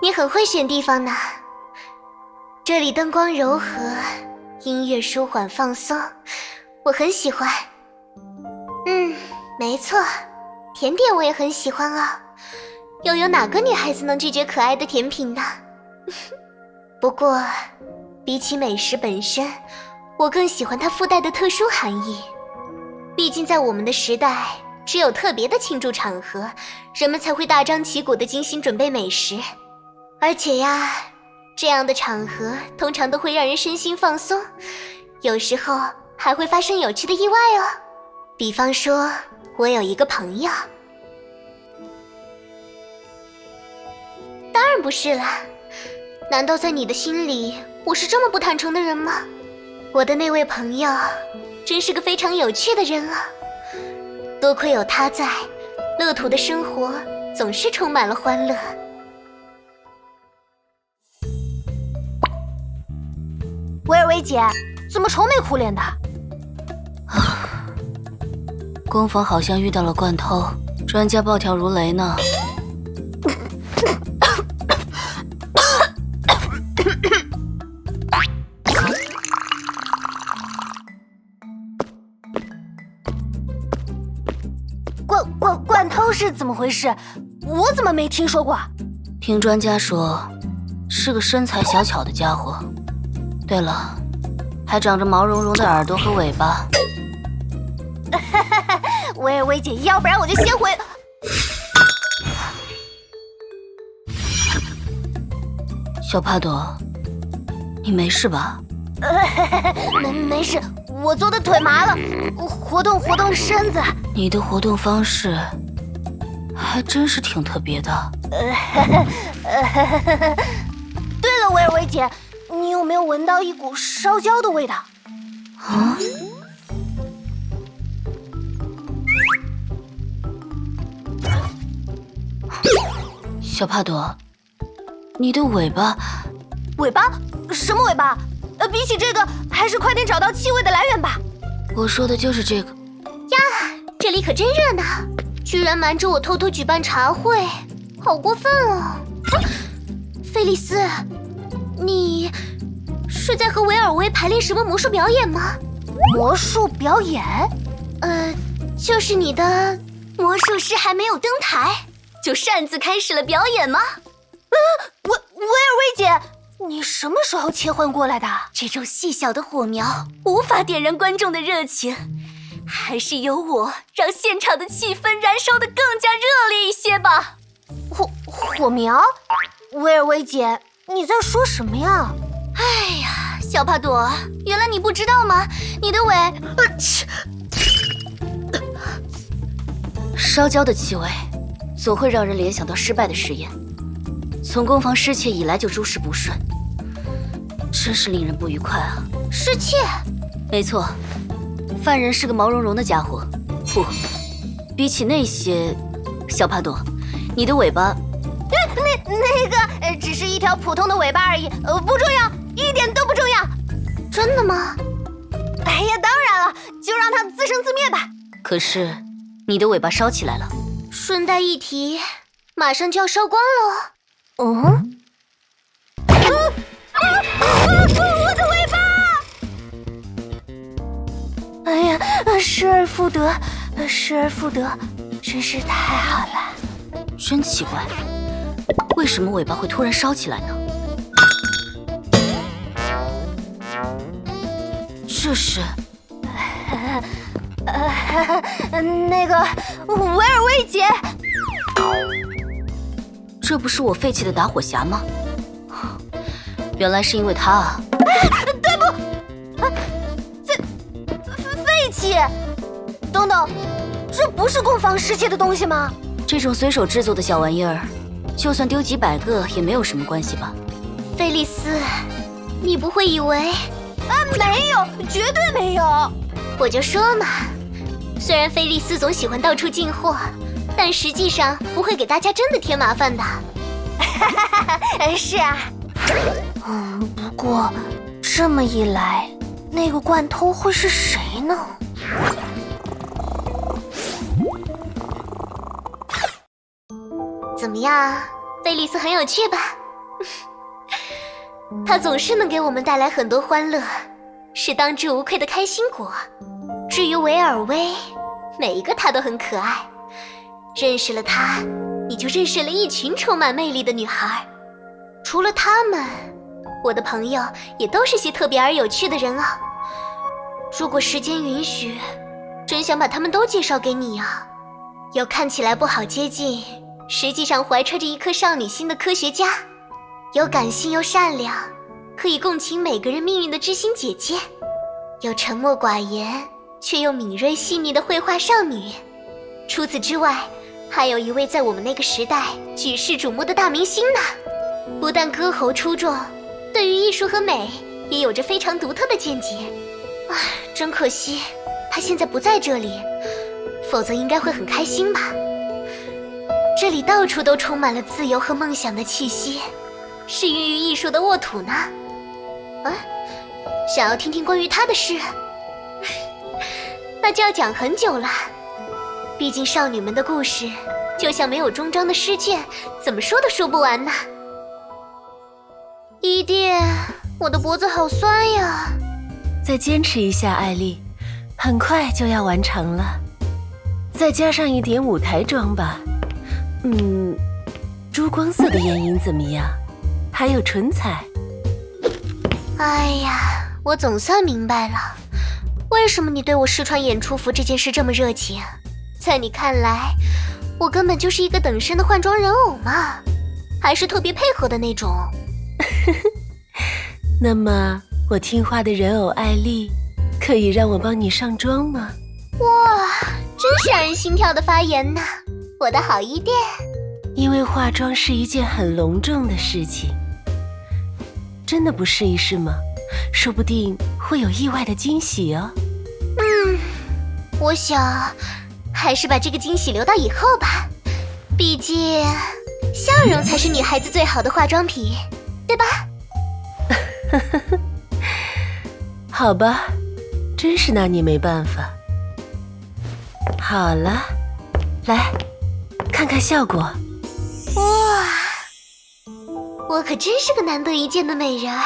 你很会选地方呢。这里灯光柔和，音乐舒缓放松，我很喜欢。没错，甜点我也很喜欢啊。又有哪个女孩子能拒绝可爱的甜品呢？不过，比起美食本身，我更喜欢它附带的特殊含义。毕竟在我们的时代，只有特别的庆祝场合，人们才会大张旗鼓地精心准备美食。而且呀，这样的场合通常都会让人身心放松，有时候还会发生有趣的意外哦。比方说，我有一个朋友。当然不是啦，难道在你的心里，我是这么不坦诚的人吗？我的那位朋友，真是个非常有趣的人啊。多亏有他在，乐土的生活总是充满了欢乐。维尔维姐，怎么愁眉苦脸的？工坊好像遇到了惯偷，专家暴跳如雷呢。惯偷是怎么回事？我怎么没听说过？听专家说，是个身材小巧的家伙。对了，还长着毛茸茸的耳朵和尾巴。维尔维姐，要不然我就先回。小帕朵，你没事吧？没事，我坐的腿麻了，活动活动身子。你的活动方式还真是挺特别的。对了，维尔维姐，你有没有闻到一股烧焦的味道？啊？小帕朵，你的尾巴……尾巴？什么尾巴？比起这个，还是快点找到气味的来源吧。我说的就是这个。呀，这里可真热闹，居然瞒着我偷偷举办茶会，好过分哦！菲利斯，你是在和维尔维排练什么魔术表演吗？魔术表演？就是你的魔术师还没有登台，就擅自开始了表演吗？维尔维姐，你什么时候切换过来的？这种细小的火苗无法点燃观众的热情，还是由我让现场的气氛燃烧得更加热烈一些吧。火苗？维尔维姐，你在说什么呀？哎呀，小帕朵，原来你不知道吗？你的尾……烧焦的气味总会让人联想到失败的实验。从攻防失窃以来就诸事不顺，真是令人不愉快啊！失窃？没错，犯人是个毛茸茸的家伙。不，比起那些，小帕朵，你的尾巴……那个，只是一条普通的尾巴而已，不重要，一点都不重要。真的吗？哎呀，当然了，就让它自生自灭吧。可是，你的尾巴烧起来了。顺带一提，马上就要烧光了。我的尾巴！哎呀，失而复得，失而复得，真是太好了。真奇怪，为什么尾巴会突然烧起来呢？这是……那个维尔维姐。这不是我废弃的打火匣吗？原来是因为它啊！对不？废弃？等等，这不是攻防失窃的东西吗？这种随手制作的小玩意儿，就算丢几百个也没有什么关系吧？菲利斯，你不会以为……没有，绝对没有。我就说嘛，虽然菲利斯总喜欢到处进货，但实际上不会给大家真的添麻烦的。是啊。不过这么一来，那个惯偷会是谁呢？怎么样，菲利斯很有趣吧？他总是能给我们带来很多欢乐，是当之无愧的开心果。至于维尔薇，每一个他都很可爱。认识了他，你就认识了一群充满魅力的女孩。除了他们，我的朋友也都是些特别而有趣的人啊。如果时间允许，真想把他们都介绍给你啊。有看起来不好接近，实际上怀揣着一颗少女心的科学家，有感性又善良，可以共情每个人命运的知心姐姐，有沉默寡言却又敏锐细腻的绘画少女。除此之外，还有一位在我们那个时代举世瞩目的大明星呢。不但歌喉出众，对于艺术和美也有着非常独特的见解。唉，真可惜，他现在不在这里，否则应该会很开心吧。这里到处都充满了自由和梦想的气息，是孕育艺术的沃土呢。想要听听关于他的事，那就要讲很久了。毕竟少女们的故事就像没有终章的诗卷，怎么说都说不完呢。伊甸，我的脖子好酸呀。再坚持一下，艾丽，很快就要完成了。再加上一点舞台妆吧。珠光色的眼影怎么样？还有唇彩。哎呀，我总算明白了，为什么你对我试穿演出服这件事这么热情。在你看来，我根本就是一个等身的换装人偶嘛，还是特别配合的那种。那么我听话的人偶艾丽，可以让我帮你上妆吗？哇，真是让人心跳的发言呢，我的好伊甸。因为化妆是一件很隆重的事情，真的不试一试吗？说不定会有意外的惊喜哦。我想还是把这个惊喜留到以后吧，毕竟笑容才是女孩子最好的化妆品，对吧？好吧，真是拿你没办法。好了，来看看效果。哇，我可真是个难得一见的美人儿。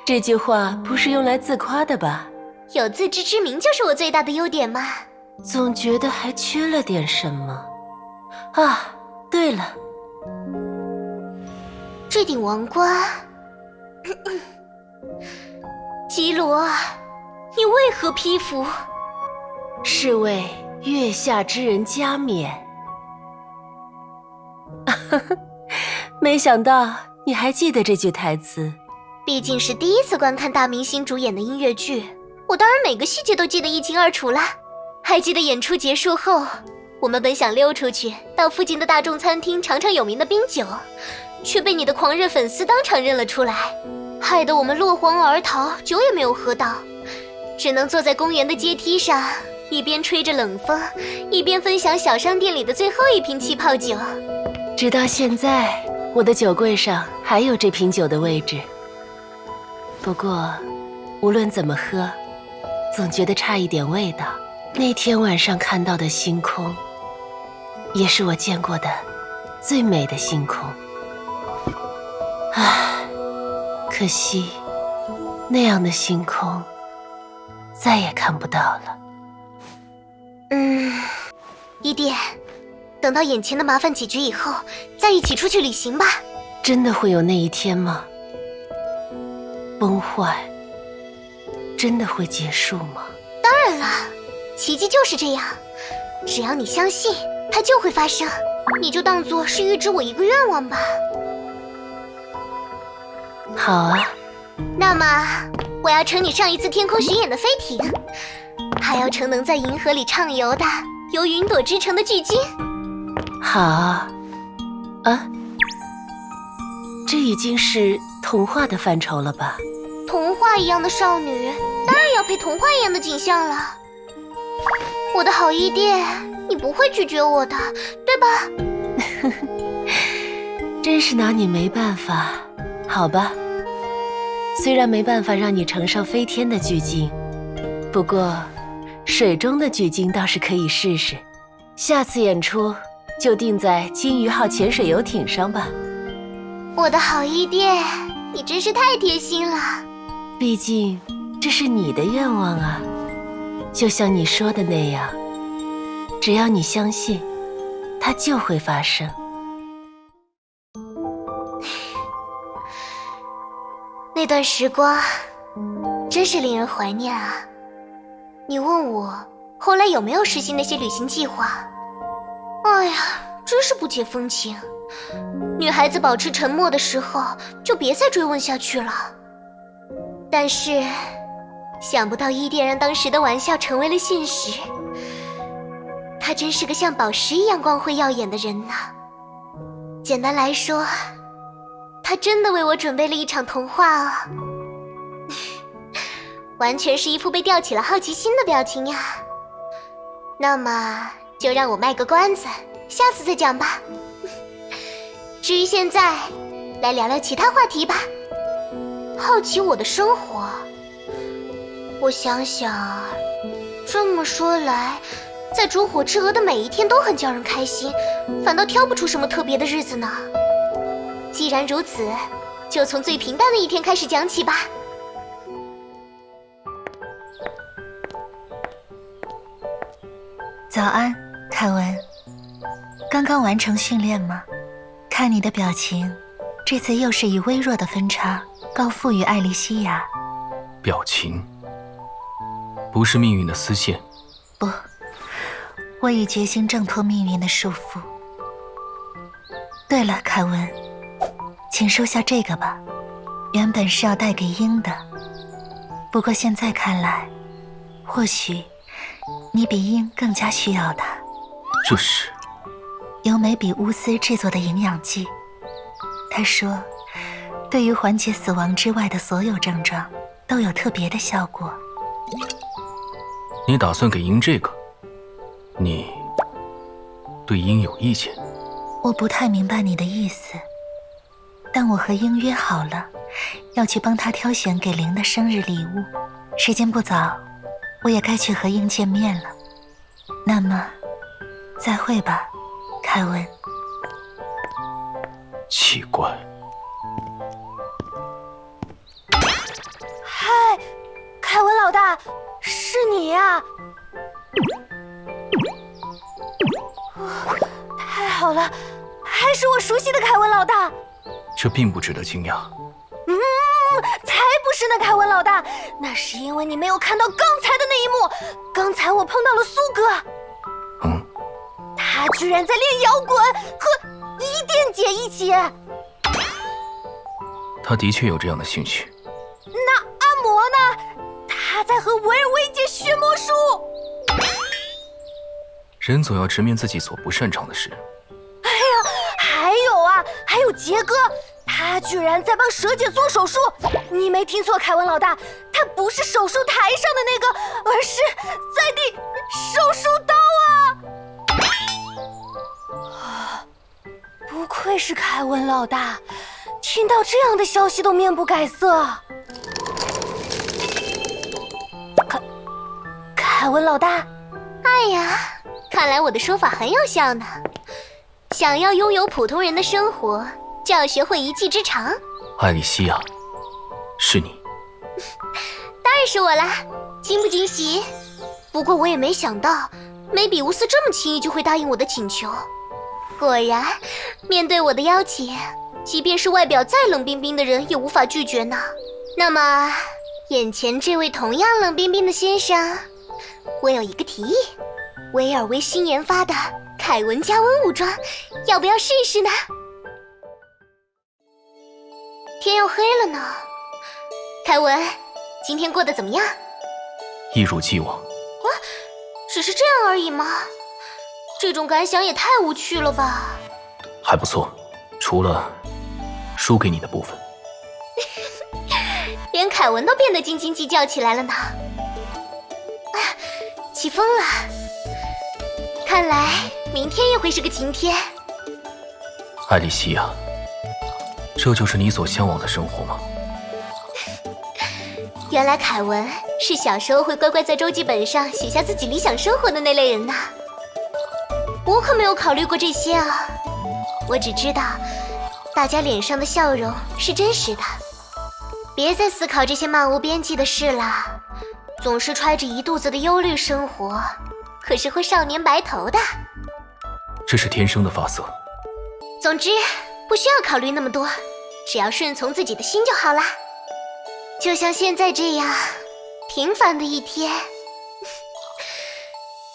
这句话不是用来自夸的吧？有自知之明就是我最大的优点嘛。总觉得还缺了点什么啊。对了，这顶王冠。吉罗，你为何披服？是为月下之人加冕。没想到你还记得这句台词。毕竟是第一次观看大明星主演的音乐剧，我当然每个细节都记得一清二楚啦。还记得演出结束后，我们本想溜出去到附近的大众餐厅尝尝有名的冰酒，却被你的狂热粉丝当场认了出来，害得我们落荒而逃，酒也没有喝到，只能坐在公园的阶梯上，一边吹着冷风，一边分享小商店里的最后一瓶气泡酒。直到现在，我的酒柜上还有这瓶酒的位置。不过，无论怎么喝，总觉得差一点味道。那天晚上看到的星空，也是我见过的最美的星空。唉，可惜，那样的星空再也看不到了。伊甸，等到眼前的麻烦解决以后，再一起出去旅行吧。真的会有那一天吗？崩坏真的会结束吗？当然了，奇迹就是这样，只要你相信，它就会发生。你就当作是预支我一个愿望吧。好啊。那么，我要乘你上一次天空巡演的飞艇，还要乘能在银河里畅游的由云朵织成的巨鲸。好啊。这已经是童话的范畴了吧？童话一样的少女，当然要配童话一样的景象了。我的好伊甸，你不会拒绝我的，对吧？真是拿你没办法。好吧，虽然没办法让你乘上飞天的巨鲸，不过水中的巨鲸倒是可以试试。下次演出就定在金鱼号潜水游艇上吧。我的好伊甸，你真是太贴心了。毕竟这是你的愿望啊，就像你说的那样，只要你相信，它就会发生。那段时光真是令人怀念啊。你问我后来有没有实行那些旅行计划？哎呀，真是不解风情。女孩子保持沉默的时候，就别再追问下去了。但是想不到伊甸让当时的玩笑成为了现实。他真是个像宝石一样光辉耀眼的人呐。简单来说，他真的为我准备了一场童话啊。完全是一副被吊起了好奇心的表情呀。那么就让我卖个关子，下次再讲吧。至于现在，来聊聊其他话题吧。好奇我的生活，我想想，这么说来，在烛火之鹅的每一天都很叫人开心，反倒挑不出什么特别的日子呢。既然如此，就从最平淡的一天开始讲起吧。早安，凯文。刚刚完成训练吗？看你的表情，这次又是以微弱的分差告负于艾莉西亚。表情，不是命运的丝线。不，我已决心挣脱命运的束缚。对了，凯文，请收下这个吧，原本是要带给鹰的，不过现在看来，或许你比鹰更加需要它。这是由眉比乌斯制作的营养剂，他说对于缓解死亡之外的所有症状都有特别的效果。你打算给鹰这个？你对鹰有意见？我不太明白你的意思，但我和鹰约好了，要去帮他挑选给灵的生日礼物。时间不早，我也该去和鹰见面了。那么，再会吧，凯文。奇怪。嗨，凯文老大，是你呀！太好了，还是我熟悉的凯文老大。这并不值得惊讶。才不是呢，凯文老大，那是因为你没有看到刚才的那一幕。刚才我碰到了苏哥，他居然在练摇滚，和伊甸姐一起。他的确有这样的兴趣。那阿嬷呢？他在和维尔薇姐学魔术。人总要直面自己所不擅长的事。哎呀，还有啊，还有杰哥，他居然在帮蛇姐做手术。你没听错，凯文老大，他不是手术台上的那个，而是在地手术刀啊！不愧是凯文老大，听到这样的消息都面不改色。凯文老大，哎呀，看来我的说法很有效呢。想要拥有普通人的生活，就要学会一技之长。艾莉西亚，是你？当然是我啦，惊不惊喜？不过我也没想到，梅比乌斯这么轻易就会答应我的请求。果然，面对我的邀请，即便是外表再冷冰冰的人也无法拒绝呢。那么，眼前这位同样冷冰冰的先生，我有一个提议：维尔薇新研发的凯文加温武装，要不要试一试呢？天要黑了呢，凯文，今天过得怎么样？一如既往。只是这样而已吗？这种感想也太无趣了吧。还不错，除了输给你的部分。连凯文都变得斤斤计较起来了呢。起风了，看来明天也会是个晴天。艾莉西亚，这就是你所向往的生活吗？原来凯文是小时候会乖乖在周记本上写下自己理想生活的那类人呐。我可没有考虑过这些啊，我只知道大家脸上的笑容是真实的。别再思考这些漫无边际的事了，总是揣着一肚子的忧虑生活，可是会少年白头的。这是天生的发色。总之，不需要考虑那么多，只要顺从自己的心就好啦。就像现在这样，平凡的一天，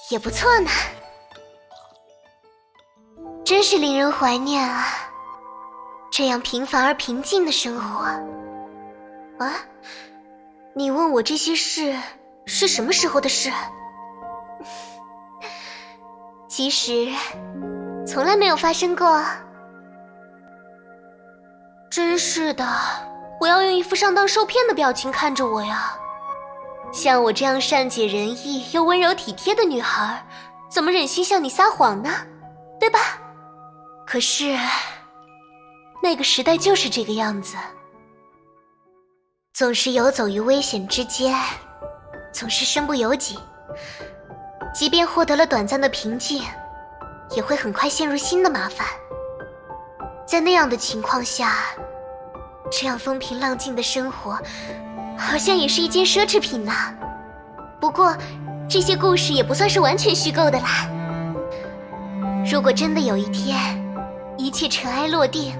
也不错呢。真是令人怀念啊，这样平凡而平静的生活。啊，你问我这些事是什么时候的事？其实，从来没有发生过。真是的，不要用一副上当受骗的表情看着我呀。像我这样善解人意又温柔体贴的女孩，怎么忍心向你撒谎呢？对吧？可是，那个时代就是这个样子。总是游走于危险之间，总是身不由己。即便获得了短暂的平静，也会很快陷入新的麻烦。在那样的情况下，这样风平浪静的生活，好像也是一件奢侈品呢。不过，这些故事也不算是完全虚构的啦。如果真的有一天，一切尘埃落定，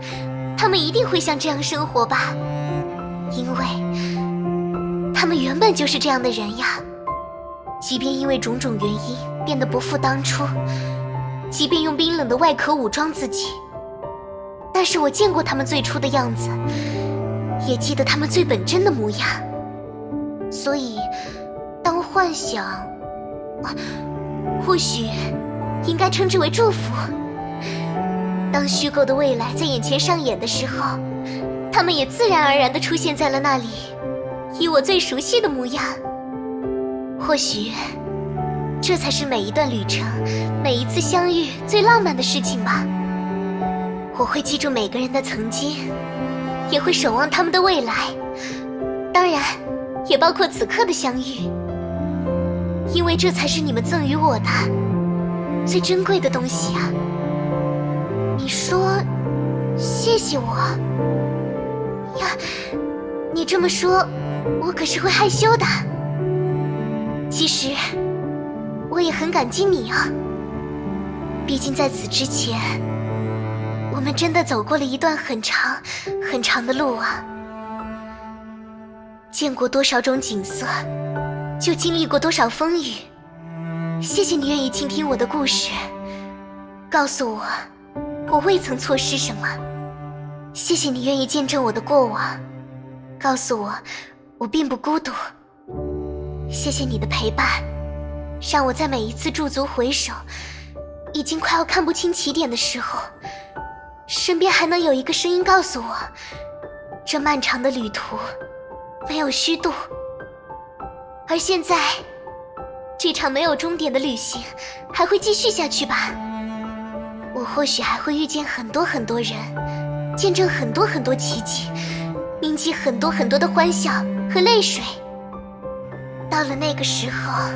他们一定会像这样生活吧。因为他们原本就是这样的人呀，即便因为种种原因变得不复当初，即便用冰冷的外壳武装自己，但是我见过他们最初的样子，也记得他们最本真的模样。所以当幻想，或许应该称之为祝福，当虚构的未来在眼前上演的时候，他们也自然而然地出现在了那里，以我最熟悉的模样。或许，这才是每一段旅程，每一次相遇最浪漫的事情吧。我会记住每个人的曾经，也会守望他们的未来，当然，也包括此刻的相遇，因为这才是你们赠予我的最珍贵的东西啊。你说，谢谢我。呀，你这么说，我可是会害羞的。其实，我也很感激你啊。毕竟在此之前，我们真的走过了一段很长、很长的路啊。见过多少种景色，就经历过多少风雨。谢谢你愿意倾听我的故事，告诉我，我未曾错失什么。谢谢你愿意见证我的过往，告诉我，我并不孤独。谢谢你的陪伴，让我在每一次驻足回首，已经快要看不清起点的时候，身边还能有一个声音告诉我，这漫长的旅途没有虚度。而现在，这场没有终点的旅行还会继续下去吧。我或许还会遇见很多很多人，见证很多很多奇迹，铭记很多很多的欢笑和泪水。到了那个时候，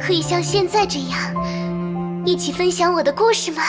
可以像现在这样，一起分享我的故事吗？